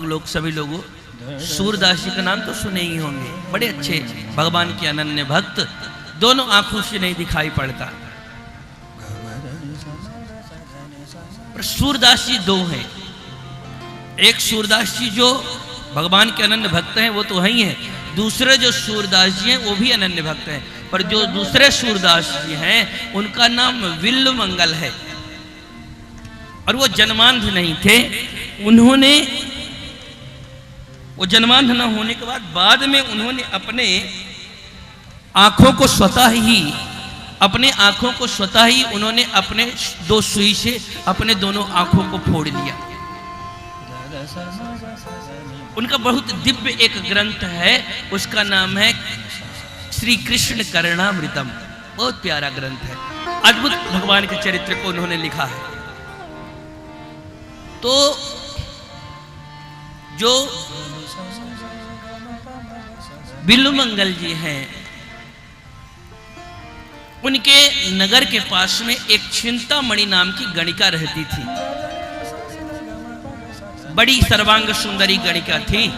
लोग सभी लोगों सूरदास जी का नाम तो सुने ही होंगे। बड़े अच्छे भगवान के अनन्य भक्त, दोनों आंखों से नहीं दिखाई पड़ता। पर सूरदास जी दो हैं। एक सूरदास जी जो भगवान के अनन्य भक्त हैं वो तो ही हैं, दूसरे जो सूरदास जी हैं वो भी अनन्य भक्त हैं। पर जो दूसरे सूरदास जी हैं उनका नाम विल्ल मंगल है और वो जन्मांध नहीं थे। उन्होंने वो जन्मांध न होने के बाद में उन्होंने अपने आंखों को स्वतः ही उन्होंने अपने दो सुई से अपने दोनों आंखों को फोड़ लिया। उनका बहुत दिव्य एक ग्रंथ है, उसका नाम है श्री कृष्ण करणामृतम। बहुत प्यारा ग्रंथ है, अद्भुत भगवान के चरित्र को उन्होंने लिखा है। तो जो विल्ल मंगल जी हैं, उनके नगर के पास में एक चिंतामणि नाम की गणिका रहती थी। बड़ी सर्वांग सुंदरी गणिका थी।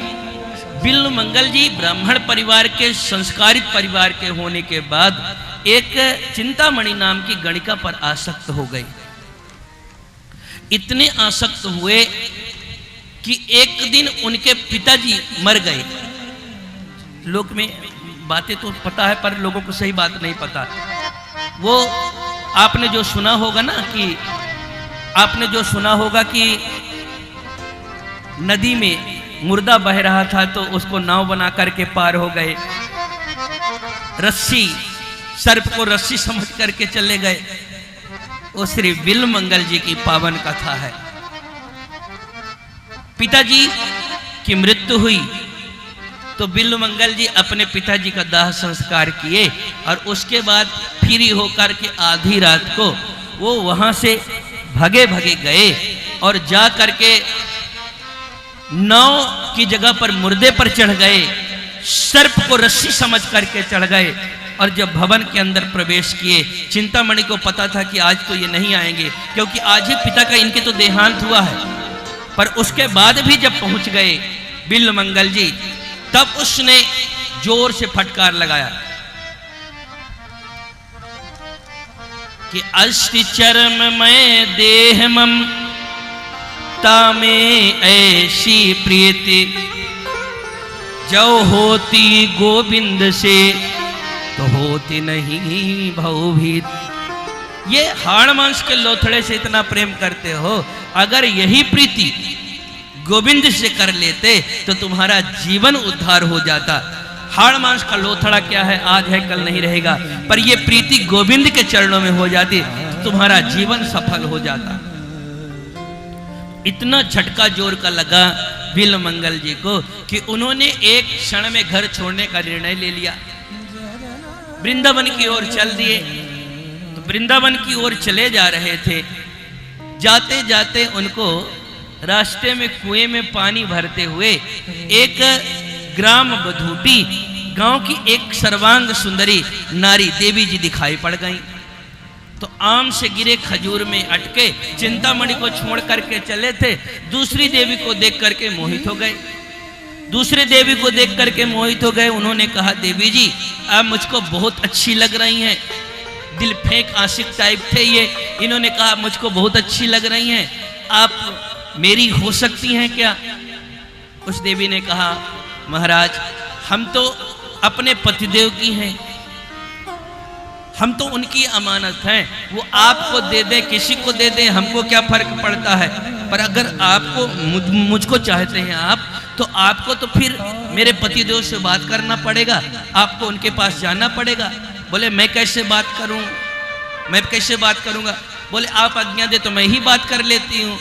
विल्ल मंगल जी ब्राह्मण परिवार के, संस्कारित परिवार के होने के बाद एक चिंतामणि नाम की गणिका पर आसक्त हो गए। इतने आसक्त हुए कि एक दिन उनके पिताजी मर गए। लोक में बातें तो पता है पर लोगों को सही बात नहीं पता। वो आपने जो सुना होगा कि नदी में मुर्दा बह रहा था तो उसको नाव बना करके पार हो गए। रस्सी, सर्प को रस्सी समझ करके चले गए। वो श्री विल्ल मंगल जी की पावन कथा है। पिताजी की मृत्यु हुई तो विल्ल मंगल जी अपने पिताजी का दाह संस्कार किए और उसके बाद फ्री होकर के आधी रात को वो वहां से भगे गए और जा करके नाव की जगह पर मुर्दे पर चढ़ गए। सर्प को रस्सी समझ करके चढ़ गए और जब भवन के अंदर प्रवेश किए, चिंतामणि को पता था कि आज तो ये नहीं आएंगे क्योंकि आज ही पिता का इनके तो देहांत हुआ है। पर उसके बाद भी जब पहुंच गए विल्ल मंगल जी, तब उसने जोर से फटकार लगाया कि अस्ति चरम में देह मम तामे ऐसी प्रीति जो होती गोविंद से तो होती नहीं भवभीत। ये हाड़ मांस के लोथड़े से इतना प्रेम करते हो, अगर यही प्रीति गोविंद से कर लेते तो तुम्हारा जीवन उद्धार हो जाता। हाड़ मांस का लोथड़ा क्या है, आज है कल नहीं रहेगा, पर ये प्रीति गोविंद के चरणों में हो जाती तो तुम्हारा जीवन सफल हो जाता। इतना झटका जोर का लगा विल्ल मंगल जी को कि उन्होंने एक क्षण में घर छोड़ने का निर्णय ले लिया। वृंदावन की ओर चल दिए। तो वृंदावन की ओर चले जा रहे थे। जाते जाते उनको रास्ते में कुएं में पानी भरते हुए एक ग्राम बधूटी, गांव की एक सर्वांग सुंदरी नारी देवी जी दिखाई पड़ गईं। तो आम से गिरे खजूर में अटके चिंतामणि को छोड़ करके चले थे। दूसरी देवी को देख करके मोहित हो गए। उन्होंने कहा, देवी जी आप मुझको बहुत अच्छी लग रही हैं। दिल फेंक आशिक टाइप थे ये। इन्होंने कहा मुझको बहुत अच्छी लग रही हैं, आप मेरी हो सकती हैं क्या? उस देवी ने कहा, महाराज हम तो अपने पतिदेव की हैं, हम तो उनकी अमानत हैं। वो आपको दे दे, किसी को दे दे, हमको क्या फर्क पड़ता है। पर अगर आपको मुझको चाहते हैं आप, तो आपको तो फिर मेरे पतिदेव से बात करना पड़ेगा, आपको उनके पास जाना पड़ेगा। बोले मैं कैसे बात करूंगा? बोले आप आज्ञा दे तो मैं ही बात कर लेती हूँ।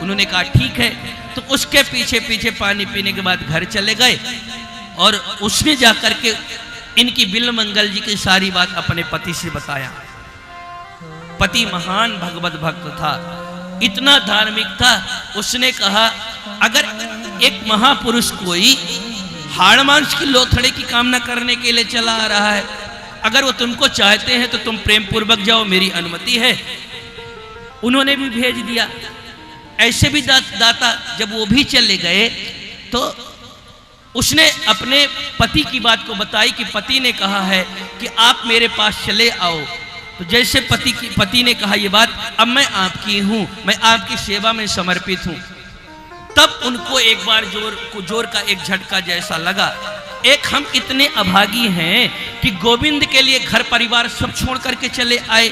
उन्होंने कहा ठीक है। तो उसके पीछे पानी पीने के बाद घर चले गए और उसने जाकर के इनकी विल्ल मंगल जी की सारी बात अपने पति से बताया। पति महान भगवत भक्त था, इतना धार्मिक था। उसने कहा अगर एक महापुरुष कोई हाड़ मांस की लोथड़े की कामना करने के लिए चला आ रहा है, अगर वो तुमको चाहते हैं तो तुम प्रेम पूर्वक जाओ, मेरी अनुमति है। उन्होंने भी भेज दिया। ऐसे भी दाता जब वो भी चले गए तो उसने अपने पति की बात को बताई कि पति ने कहा है कि आप मेरे पास चले आओ। तो जैसे पति ने कहा ये बात, अब मैं आपकी हूं, मैं आपकी सेवा में समर्पित हूं, तब उनको एक बार जोर का एक झटका जैसा लगा। एक हम इतने अभागी हैं कि गोविंद के लिए घर परिवार सब छोड़ करके चले आए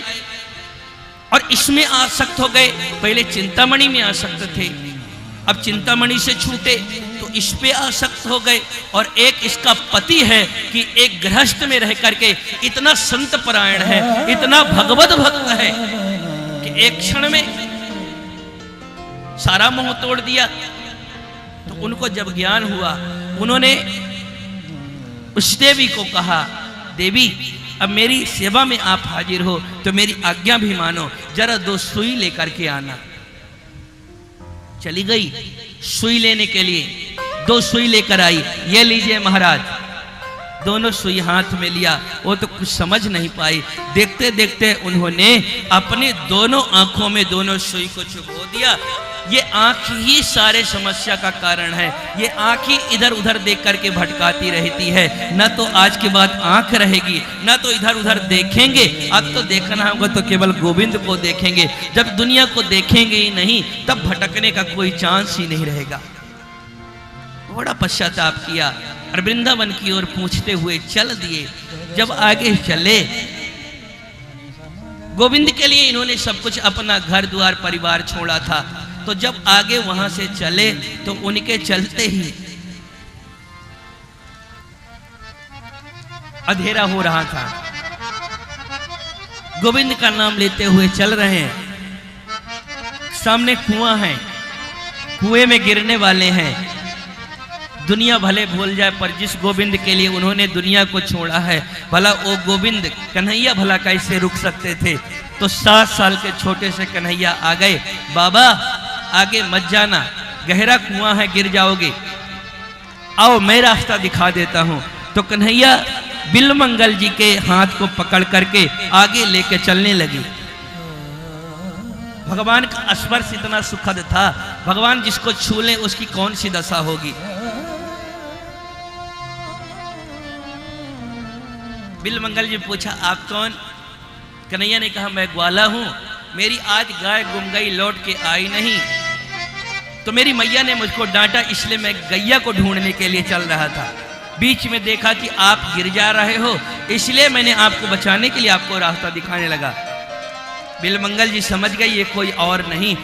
और इसमें आसक्त हो गए। पहले चिंतामणि में आसक्त थे, अब चिंतामणि से छूटे तो इस पे आसक्त हो गए। और एक इसका पति है कि एक गृहस्थ में रह करके इतना संत परायण है, इतना भगवत भक्त है कि एक क्षण में सारा मोह तोड़ दिया। तो उनको जब ज्ञान हुआ, उन्होंने उस देवी को कहा, देवी अब मेरी सेवा में आप हाजिर हो तो मेरी आज्ञा भी मानो, जरा 2 सुई लेकर के आना। चली गई सुई लेने के लिए, 2 सुई लेकर आई। ये लीजिए महाराज। दोनों सुई हाथ में लिया, वो तो कुछ समझ नहीं पाई। देखते देखते उन्होंने अपने दोनों आंखों में दोनों सुई को चुभो दिया। ये आंख ही सारे समस्या का कारण है। ये आंख ही इधर उधर देख करके भटकाती रहती है। न तो आज के बाद आंख रहेगी, न तो इधर उधर देखेंगे। अब तो देखना होगा तो केवल गोविंद को देखेंगे। जब दुनिया को देखेंगे ही नहीं, तब भटकने का कोई चांस ही नहीं रहेगा। बड़ा पश्चाताप किया और वृंदावन की ओर पूछते हुए चल दिए। जब आगे चले, गोविंद के लिए इन्होंने सब कुछ, अपना घर द्वार परिवार छोड़ा था। तो जब आगे वहां से चले तो उनके चलते ही अंधेरा हो रहा था। गोविंद का नाम लेते हुए चल रहे हैं। सामने कुआं है, कुएं में गिरने वाले हैं। दुनिया भले भूल जाए, पर जिस गोविंद के लिए उन्होंने दुनिया को छोड़ा है, भला वो गोविंद कन्हैया भला कैसे रुक सकते थे। तो 7 साल के छोटे से कन्हैया आ गए। बाबा आगे मत जाना, गहरा कुआं है, गिर जाओगे, आओ मैं रास्ता दिखा देता हूं। तो कन्हैया बिल्वमंगल जी के हाथ को पकड़ करके आगे लेके चलने लगी। भगवान का स्पर्श इतना सुखद था, भगवान जिसको छू ले उसकी कौन सी दशा होगी। बिल्वमंगल जी पूछा, आप कौन? कन्हैया ने कहा, मैं ग्वाला हूं, मेरी आज गाय गुम गई, लौट के आई नहीं, तो मेरी मैया ने मुझको डांटा, इसलिए मैं गैया को ढूंढने के लिए चल रहा था। बीच में देखा कि आप गिर जा रहे हो, इसलिए मैंने आपको बचाने के लिए आपको रास्ता दिखाने लगा। बिल्वमंगल जी समझ गए ये कोई और नहीं,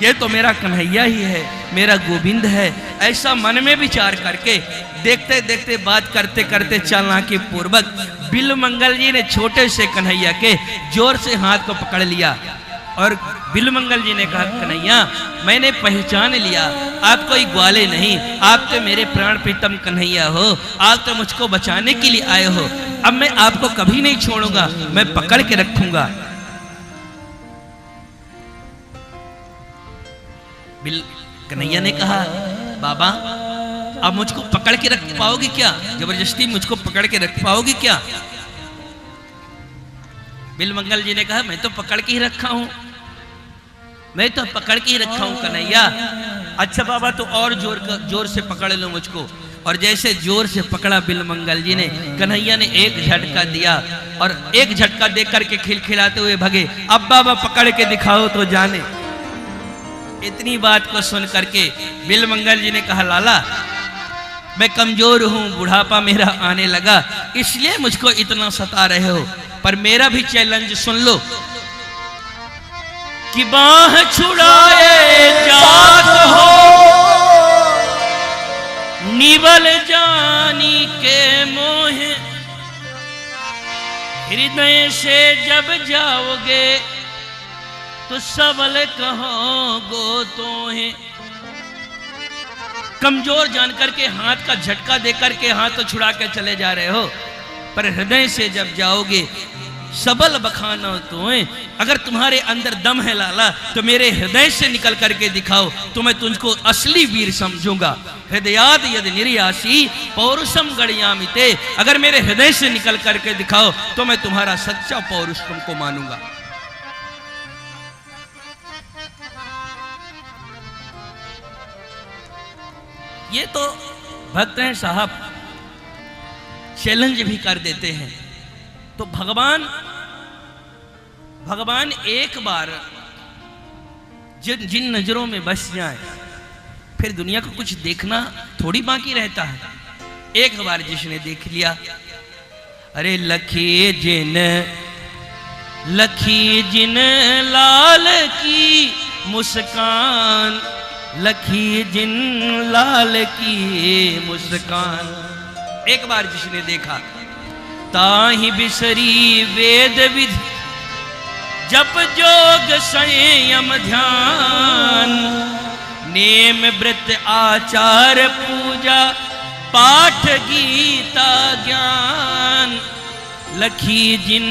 ये तो मेरा कन्हैया ही है, मेरा गोविंद है। ऐसा मन में विचार करके देखते देखते बात करते करते चालाकी पूर्वक बिल्वमंगल जी ने छोटे से कन्हैया के जोर से हाथ को पकड़ लिया। और बिल्वमंगल जी ने कहा, कन्हैया मैंने पहचान लिया, आप कोई ग्वाले नहीं, आप तो मेरे प्राण प्रीतम कन्हैया हो, आप तो मुझको बचाने के लिए आए हो। अब मैं आपको कभी नहीं छोड़ूंगा, मैं पकड़ के रखूंगा। कन्हैया ने कहा, बाबा आप मुझको पकड़ के रख पाओगे क्या? जबरदस्ती मुझको पकड़ के रख पाओगे क्या? बिल्वमंगल जी ने कहा, मैं तो पकड़ के ही रखा हूं, मैं तो पकड़ के ही रखा हूं कन्हैया। अच्छा बाबा तो और जोर से पकड़ लो मुझको। और जैसे जोर से पकड़ा बिल्वमंगल जी ने, कन्हैया ने एक झटका दिया और एक झटका दे करके खिलखिलाते हुए भगे। अब बाबा पकड़ के दिखाओ तो जाने। इतनी बात को सुन करके बिल्वमंगल जी ने कहा, लाला मैं कमजोर हूं, बुढ़ापा मेरा आने लगा, इसलिए मुझको इतना सता रहे हो, पर मेरा भी चैलेंज सुन लो कि बाह छुड़ाए जात हो, निवल जानी के मोह, हृदय से जब जाओगे तो सबल कहोगो तो है। कमजोर जानकर के हाथ का झटका देकर के हाथ तो छुड़ा के चले जा रहे हो, पर हृदय से जब जाओगे सबल बखानो तो है। अगर तुम्हारे अंदर दम है लाला तो मेरे हृदय से निकल करके दिखाओ, तो मैं तुझको असली वीर समझूंगा। हृदयाद यदि निर्यासी पौरुषम गणयामिते, अगर मेरे हृदय से निकल करके दिखाओ तो मैं तुम्हारा सच्चा पौरुष तुमको मानूंगा। ये तो भक्त हैं साहब, चैलेंज भी कर देते हैं। तो भगवान एक बार जिन नजरों में बस जाए फिर दुनिया को कुछ देखना थोड़ी बाकी रहता है। एक बार जिसने देख लिया, अरे लखी जिन लाल की मुस्कान, लखी जिन लाल की मुस्कान। एक बार जिसने देखा, ताहि बिसरी वेद विधि जप जोग संयम ध्यान, नेम व्रत आचार पूजा पाठ गीता ज्ञान, लखी जिन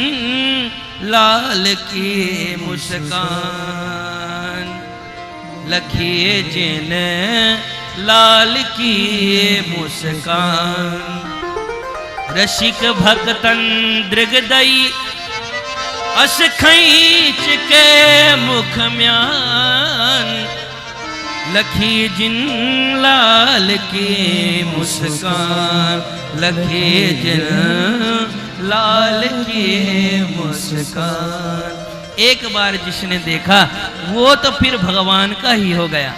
लाल की मुस्कान, लखी जिन लाल की मुस्कान। रसिक भक्तन दृगदई अस खींच के मुख म्यान, लखी जिन लाल की मुस्कान, लखी जिन लाल की मुस्कान। एक बार जिसने देखा वो तो फिर भगवान का ही हो गया।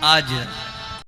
आज